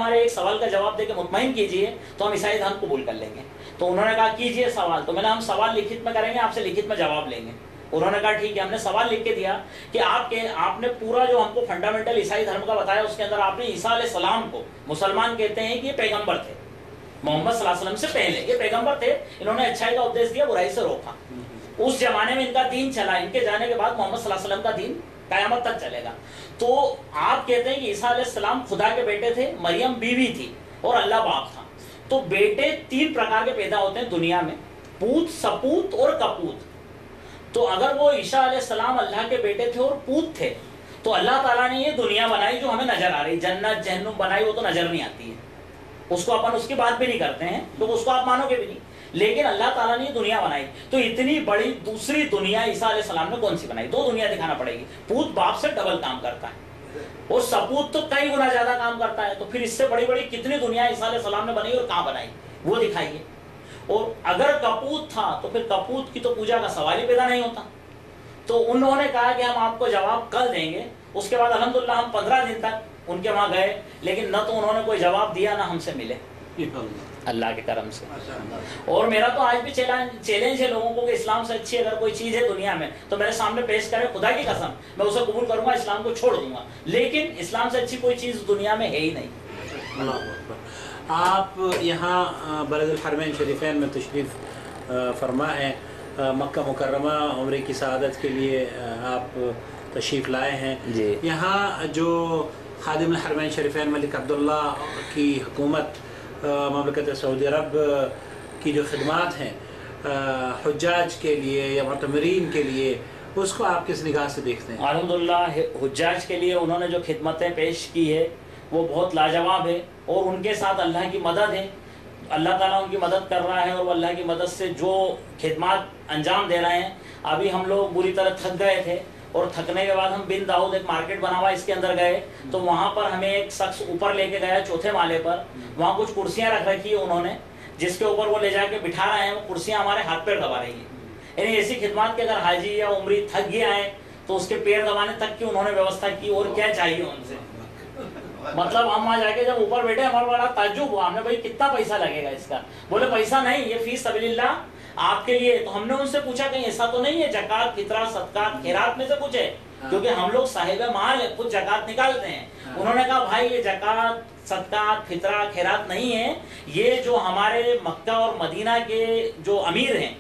ہمارے ایک سوال کا جواب دے کے مطمئن کیجئے تو ہم عیسائی دھرم قبول کر لیں گے. تو انہوں نے کہا کیجئے سوال. تو میں نے ہم سوال لکھت میں کریں گے, آپ سے لکھت میں جواب لیں گے. انہوں نے کہا ٹھیک ہے. ہم نے سوال لکھ کے دیا کہ آپ نے پورا جو ہم کو فنڈامنٹل عیسائی دھرم کا بتایا, اس کے اندر آپ نے عیسیٰ علیہ السلام کو, مسلمان کہتے ہیں کہ یہ پیغمبر تھے, محمد صلی اللہ علیہ وسلم سے پہلے یہ پیغمبر تھے, انہوں نے اچھائی کا اپدیش دیا, برائی سے روکا. اس زمانے میں ان کا دین چلا, ان کے جانے کے بعد محمد صلی اللہ علیہ وسلم کا دین قیامت تک چلے گا. تو آپ کہتے ہیں کہ عیسیٰ علیہ السلام خدا کے بیٹے تھے, مریم بیوی تھی اور اللہ باپ تھا. تو بیٹے 3 پرکار کے پیدا ہوتے ہیں دنیا میں, پوت, سپوت اور کپوت. تو اگر وہ عیسیٰ علیہ السلام اللہ کے بیٹے تھے اور پوت تھے, تو اللہ تعالیٰ نے یہ دنیا بنائی جو ہمیں نظر آ رہی, جنت جہنم بنائی, وہ تو نظر نہیں آتی ہے, اس کو اپن اس کی بات بھی نہیں کرتے ہیں, تو اس کو آپ مانو گے بھی نہیں. لیکن اللہ تعالیٰ نے یہ دنیا بنائی. تو اتنی بڑی دوسری دنیا عیسیٰ علیہ السلام نے کون سی بنائی؟ 2 دنیا دکھانا پڑے گی. پوت باپ سے ڈبل کام کرتا ہے اور سپوت تو کئی گنا زیادہ کام کرتا ہے. تو پھر اس سے بڑی بڑی کتنی دنیا عیسیٰ علیہ السلام نے بنائی اور کہاں بنائی, وہ دکھائیے. اور اگر کپوت تھا تو پھر کپوت کی تو پوجا کا سوال ہی پیدا نہیں ہوتا. تو انہوں نے کہا کہ ہم آپ کو جواب کل دیں گے. اس کے بعد الحمدللہ ہم 15 دن تک ان کے وہاں گئے, لیکن نہ تو انہوں نے کوئی جواب دیا نہ ہم سے ملے, اللہ کے کرم سے. اور میرا تو آج بھی چیلنج ہے لوگوں کو کہ اسلام سے اچھی اگر کوئی چیز ہے دنیا میں تو میرے سامنے پیش کرے, خدا کی قسم میں اسے قبول کروں گا, اسلام کو چھوڑ دوں گا. لیکن اسلام سے اچھی کوئی چیز دنیا میں ہے ہی نہیں. آپ یہاں بلد الحرمین شریفین میں تشریف فرما ہے, مکہ مکرمہ عمرے کی سعادت کے لیے آپ تشریف لائے ہیں. جی. یہاں جو خادم الحرمین شریفین ملک عبداللہ کی حکومت مملکت سعودی عرب کی جو خدمات ہیں حجاج کے لیے یا معتمرین کے لیے, اس کو آپ کس نگاہ سے دیکھتے ہیں؟ الحمدللہ حجاج کے لیے انہوں نے جو خدمتیں پیش کی ہے وہ بہت لاجواب ہے, اور ان کے ساتھ اللہ کی مدد ہے. اللہ تعالیٰ ان کی مدد کر رہا ہے, اور وہ اللہ کی مدد سے جو خدمات انجام دے رہے ہیں. ابھی ہم لوگ بری طرح تھک گئے تھے, اور تھکنے کے بعد ہم بن داؤد ایک مارکیٹ بنا ہوا اس کے اندر گئے. تو وہاں پر ہمیں ایک شخص اوپر لے کے گیا 4تھے مالے پر. وہاں کچھ کرسیاں رکھ رکھی ہیں انہوں نے, جس کے اوپر وہ لے جا کے بٹھا رہے ہیں. وہ کرسیاں ہمارے ہاتھ پیر دبا رہی ہیں. یعنی ایسی خدمات کہ اگر حاجی یا عمری تھک گیا ہے تو اس کے پیر دبانے تک کی انہوں نے ویوستھا کی. اور کیا چاہیے ان سے, مطلب ہم وہاں جا کے جب اوپر بیٹھے ہمارا بڑا تعجب ہوا. ہم نے بھائی کتنا پیسہ لگے گا اس کا؟ بولے پیسہ نہیں, یہ فی سبیل اللہ آپ کے لیے. تو ہم نے ان سے پوچھا کہیں ایسا تو نہیں ہے زکوٰۃ, فطرہ, صدقات, خیرات میں سے کچھ ہے؟ کیونکہ ہم لوگ صاحب مال ہے, خود زکوٰۃ نکالتے ہیں. انہوں نے کہا بھائی یہ زکوٰۃ, صدقات, فطرہ, خیرات نہیں ہے, یہ جو ہمارے مکہ اور مدینہ کے جو امیر ہیں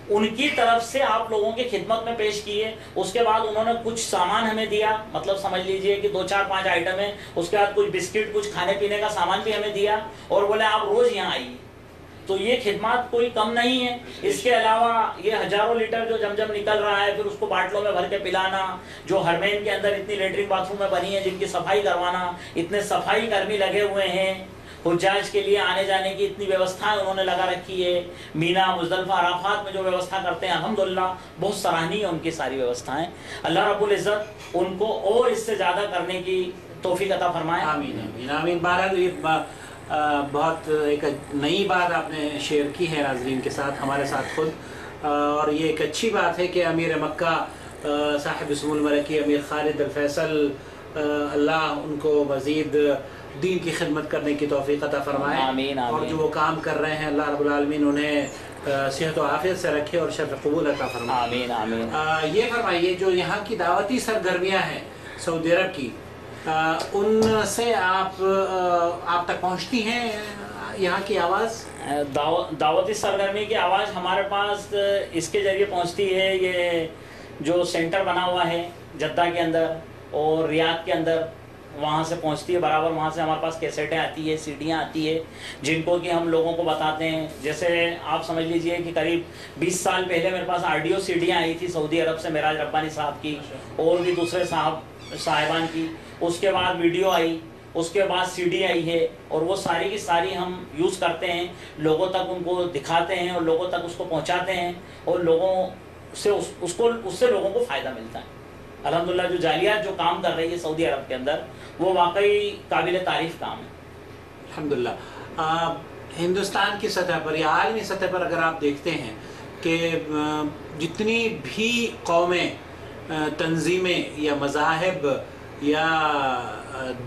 ان کی طرف سے آپ لوگوں کی خدمت میں پیش کیے. اس کے بعد انہوں نے کچھ سامان ہمیں دیا, مطلب سمجھ لیجئے کہ 2-4-5 آئٹم ہیں. اس کے بعد کچھ بسکٹ, کچھ کھانے پینے کا سامان بھی ہمیں دیا, اور بولے آپ روز یہاں آئیے. تو یہ خدمات کوئی کم نہیں ہے. اس کے علاوہ یہ ہزاروں لیٹر جو زمزم نکل رہا ہے, پھر اس کو باٹلوں میں بھر کے پلانا, جو حرمین کے اندر اتنی لیٹرین باتھ روم میں بنی ہیں جن کی صفائی کروانا, اتنے صفائی کرمی لگے ہوئے ہیں. حجاج کے لیے آنے جانے کی اتنی ویوستھائیں انہوں نے لگا رکھی ہے. مینا, مزدلفہ, عرفات میں جو ویوستھا کرتے ہیں الحمدللہ بہت سراہنی ہے ان کی ساری ویوستھائیں. اللہ رب العزت ان کو اور اس سے زیادہ کرنے کی توفیق عطا فرمائے. آمین آمین آمین. بہرحال یہ بہت ایک نئی بات آپ نے شیئر کی ہے ناظرین کے ساتھ, ہمارے ساتھ خود, اور یہ ایک اچھی بات ہے کہ امیر مکہ صاحب سمو الملکی امیر خالد الفیصل, اللہ ان کو مزید دین کی خدمت کرنے کی توفیق عطا فرمائے. آمین آمین. اور جو وہ کام کر رہے ہیں اللہ رب العالمین انہیں صحت و عافیت سے رکھے اور شرف قبول عطا فرمائے. آمین آمین. یہ فرمائیے جو یہاں کی دعوتی سرگرمیاں ہیں سعودی عرب کی, ان سے آپ تک پہنچتی ہیں یہاں کی آواز؟ دعوتی سرگرمی کی آواز ہمارے پاس اس کے ذریعے پہنچتی ہے. یہ جو سینٹر بنا ہوا ہے جدہ کے اندر اور ریاض کے اندر, وہاں سے پہنچتی ہے برابر. وہاں سے ہمارے پاس کیسٹیں آتی ہے, سیڈیاں آتی ہے, جن کو کہ ہم لوگوں کو بتاتے ہیں. جیسے آپ سمجھ لیجئے کہ قریب 20 سال پہلے میرے پاس آڈیو سیڈیاں آئی تھی سعودی عرب سے, معراج ربانی صاحب کی اور بھی دوسرے صاحبان کی. اس کے بعد ویڈیو آئی, اس کے بعد سی ڈی آئی ہے, اور وہ ساری کی ساری ہم یوز کرتے ہیں, لوگوں تک ان کو دکھاتے ہیں اور لوگوں تک اس کو پہنچاتے ہیں, اور لوگوں سے اس سے لوگوں کو فائدہ ملتا ہے. الحمدللہ جو جالیات جو کام کر رہی ہے سعودی عرب کے اندر وہ واقعی قابل تعریف کام ہے. الحمدللہ. ہندوستان کی سطح پر یا عالمی سطح پر اگر آپ دیکھتے ہیں کہ جتنی بھی قومیں, تنظیمیں یا مذاہب یا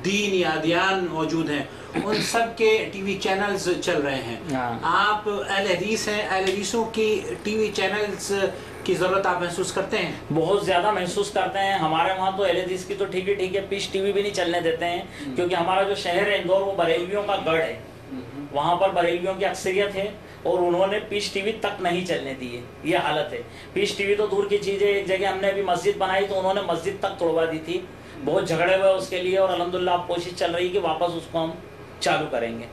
دین یا ادیان موجود ہیں, ان سب کے ٹی وی چینلز چل رہے ہیں. آپ اہل حدیث ہیں, اہل حدیثوں کی ٹی وی چینلز کی ضرورت آپ محسوس کرتے ہیں؟ بہت زیادہ محسوس کرتے ہیں. ہمارے وہاں تو اہل حدیث کی تو ٹھیک ہے پیش ٹی وی بھی نہیں چلنے دیتے ہیں, کیونکہ ہمارا جو شہر ہے اندور وہ بریلویوں کا گڑھ ہے, وہاں پر بریلویوں کی اکثریت ہے اور انہوں نے پیش ٹی وی تک نہیں چلنے دی ہے. یہ حالت ہے. پیش ٹی وی تو دور کی چیز ہے. ایک جگہ ہم نے ابھی مسجد بنائی تو انہوں نے مسجد تک توڑوا دی تھی, بہت جھگڑے ہوئے اس کے لیے, اور الحمدللہ اب کوشش چل رہی ہے کہ واپس اس کو ہم چالو کریں گے.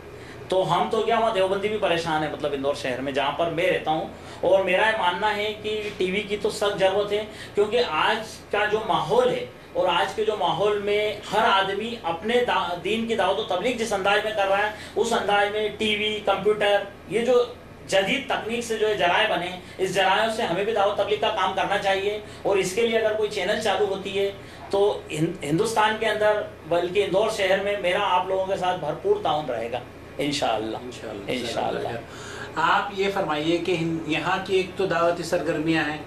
تو ہم تو کیا, وہاں دیوبندی بھی پریشان ہے, مطلب اندور شہر میں جہاں پر میں رہتا ہوں. اور میرا یہ ماننا ہے کہ ٹی وی کی تو سخت ضرورت ہے, کیونکہ آج کا جو ماحول ہے اور آج کے جو ماحول میں ہر آدمی اپنے دین کی دعوت و تبلیغ جس انداز میں کر رہا ہے, اس انداز میں ٹی وی, کمپیوٹر, یہ جو جدید تکنیک سے جو ذرائع بنے, اس ذرائع سے ہمیں بھی دعوت تبلیغ کا کام کرنا چاہیے. اور اس کے لیے اگر کوئی چینل چالو ہوتی ہے تو ہندوستان کے اندر بلکہ اندور شہر میں میرا آپ لوگوں کے ساتھ بھرپور تعاون رہے گا انشاءاللہ. انشاءاللہ. آپ یہ فرمائیے کہ یہاں کی ایک تو دعوتی سرگرمیاں ہیں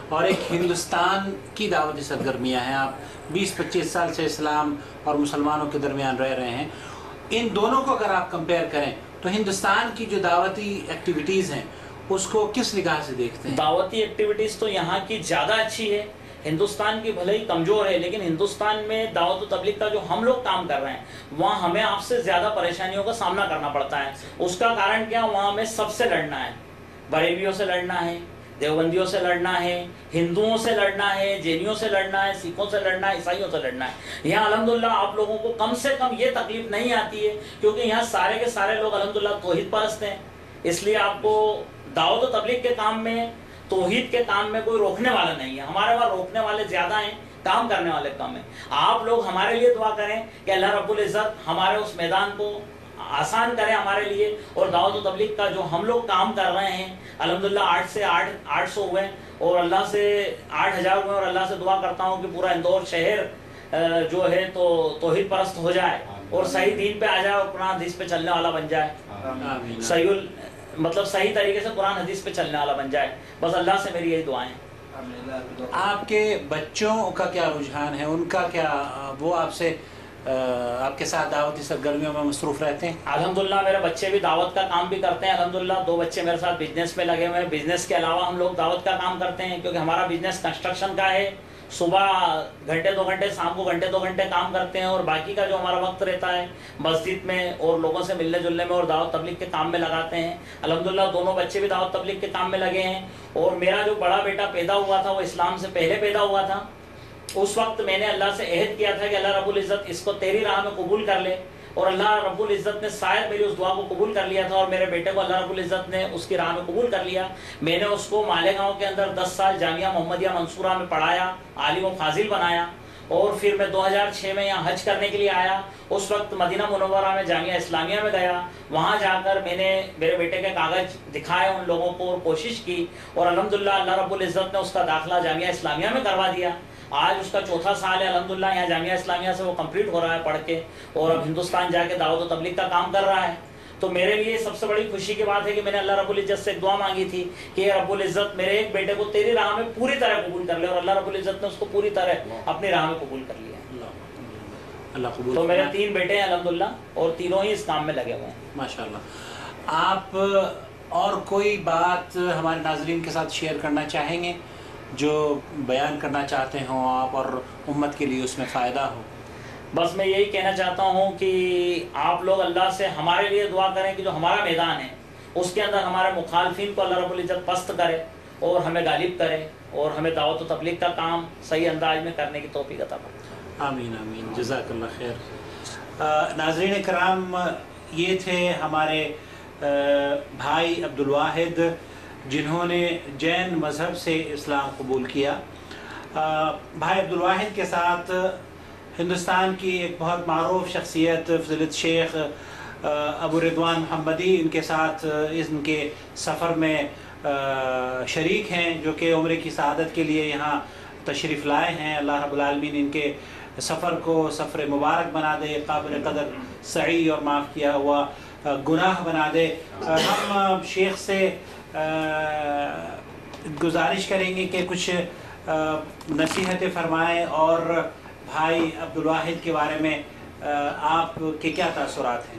اور ایک ہندوستان کی دعوتی سرگرمیاں ہیں. آپ 20-25 سال سے اسلام اور مسلمانوں کے درمیان رہ رہے ہیں. ان دونوں کو اگر آپ کمپیئر کریں تو ہندوستان کی جو دعوتی ایکٹیویٹیز ہیں اس کو کس نگاہ سے دیکھتے ہیں؟ دعوتی ایکٹیویٹیز تو یہاں کی زیادہ اچھی ہے. ہندوستان کی بھلے ہی کمزور ہے, لیکن ہندوستان میں دعوت و تبلیغ کا جو ہم لوگ کام کر رہے ہیں وہاں ہمیں آپ سے زیادہ پریشانیوں کا سامنا کرنا پڑتا ہے. اس کا کارن کیا, وہاں ہمیں سب سے لڑنا ہے. بریلویوں سے لڑنا ہے, دیوبندیوں سے لڑنا ہے, ہندوؤں سے لڑنا ہے, جینیوں سے لڑنا ہے, سکھوں سے لڑنا ہے, عیسائیوں سے لڑنا ہے. یہاں الحمدللہ آپ لوگوں کو کم سے کم یہ تکلیف نہیں آتی ہے, کیونکہ یہاں سارے کے سارے لوگ الحمدللہ توحید پرست ہیں. اس لیے آپ کو دعوت و تبلیغ کے کام میں, توحید کے کام میں کوئی روکنے والا نہیں ہے. ہمارے وہاں روکنے والے زیادہ ہیں, کام کرنے والے کم ہیں. آپ لوگ ہمارے لیے دعا کریں کہ اللہ رب العزت ہمارے اس میدان کو آسان کرے ہمارے لیے, اور دعوت و تبلیغ کا جو ہم لوگ کام کر رہے ہیں الحمدللہ 800 ہوئے اور اللہ سے 8000 ہوئے, اور اللہ سے دعا کرتا ہوں کہ پورا اندور شہر جو ہے تو توحید پرست ہو جائے اور صحیح دین پہ آ جائے اور قرآن حدیث پہ چلنے والا بن جائے. صحیح طریقے سے قرآن حدیث پہ چلنے والا بن جائے. بس اللہ سے میری یہی دعائیں. آپ کے بچوں کا کیا رجحان ہے, ان کا کیا, وہ آپ کے ساتھ دعوتی سرگرمیوں میں مصروف رہتے ہیں؟ الحمدللہ میرے بچے بھی دعوت کا کام بھی کرتے ہیں. الحمدللہ 2 بچے میرے ساتھ بزنس میں لگے ہوئے ہیں. بزنس کے علاوہ ہم لوگ دعوت کا کام کرتے ہیں, کیونکہ ہمارا بزنس کنسٹرکشن کا ہے. صبح گھنٹے 2 گھنٹے, شام کو گھنٹے 2 گھنٹے کام کرتے ہیں, اور باقی کا جو ہمارا وقت رہتا ہے مسجد میں اور لوگوں سے ملنے جلنے میں اور دعوت تبلیغ کے کام میں لگاتے ہیں. الحمدللہ دونوں بچے بھی دعوت تبلیغ کے کام میں لگے ہیں. اور میرا جو بڑا بیٹا پیدا ہوا تھا وہ اسلام سے پہلے پیدا ہوا تھا. اس وقت میں نے اللہ سے عہد کیا تھا کہ اللہ رب العزت اس کو تیری راہ میں قبول کر لے, اور اللہ رب العزت نے شاید میری اس دعا کو قبول کر لیا تھا, اور میرے بیٹے کو اللہ رب العزت نے اس کی راہ میں قبول کر لیا. میں نے اس کو مالیگاؤں کے اندر 10 سال جامعہ محمدیہ منصورہ میں پڑھایا, عالم و فاضل بنایا, اور پھر میں 2006 میں یہاں حج کرنے کے لیے آیا. اس وقت مدینہ منورہ میں جامعہ اسلامیہ میں گیا. وہاں جا کر میں نے میرے بیٹے کے کاغذ دکھائے ان لوگوں کو اور کوشش کی, اور الحمدللہ اللہ رب العزت نے اس کا داخلہ جامعہ اسلامیہ میں کروا دیا. آج اس کا 4تھا سال ہے الحمدللہ یہاں جامعہ اسلامیہ سے وہ کمپلیٹ ہو رہا ہے پڑھ کے, اور اب ہندوستان جا کے دعوت و تبلیغ کا کام کر رہا ہے. تو میرے لیے سب سے بڑی خوشی کی بات ہے کہ میں نے اللہ رب العزت سے ایک دعا مانگی تھی کہ رب العزت میرے ایک بیٹے کو تیری راہ میں پوری طرح قبول کر لے, اور اللہ رب العزت نے اس کو پوری طرح اپنی راہ میں قبول کر لیا. اللہ قبول. تو میرے 3 بیٹے ہیں الحمدللہ, اور تینوں ہی اس کام میں لگے ہوئے ہیں. ماشاءاللہ. آپ اور کوئی بات ہمارے ناظرین کے ساتھ شیئر کرنا چاہیں گے جو بیان کرنا چاہتے ہوں آپ اور امت کے لیے اس میں فائدہ ہو؟ بس میں یہی کہنا چاہتا ہوں کہ آپ لوگ اللہ سے ہمارے لیے دعا کریں کہ جو ہمارا میدان ہے اس کے اندر ہمارے مخالفین کو اللہ رب العزت پست کرے اور ہمیں غالب کرے, اور ہمیں دعوت و تبلیغ کا کام صحیح انداز میں کرنے کی توفیق عطا فرمائے. آمین آمین, جزاک اللہ خیر. ناظرین کرام, یہ تھے ہمارے بھائی عبدالواحد جنہوں نے جین مذہب سے اسلام قبول کیا. بھائی عبدالواحد کے ساتھ ہندوستان کی ایک بہت معروف شخصیت فضیلت شیخ ابو رضوان محمدی ان کے ساتھ ان کے سفر میں شریک ہیں, جو کہ عمرے کی سعادت کے لیے یہاں تشریف لائے ہیں. اللہ رب العالمین ان کے سفر کو سفر مبارک بنا دے, قابل قدر سعی اور معاف کیا ہوا گناہ بنا دے. ہم شیخ سے گزارش کریں گے کہ کچھ نصیحتیں فرمائیں, اور بھائی عبدالواحد کے بارے میں آپ کے کیا تاثرات ہیں؟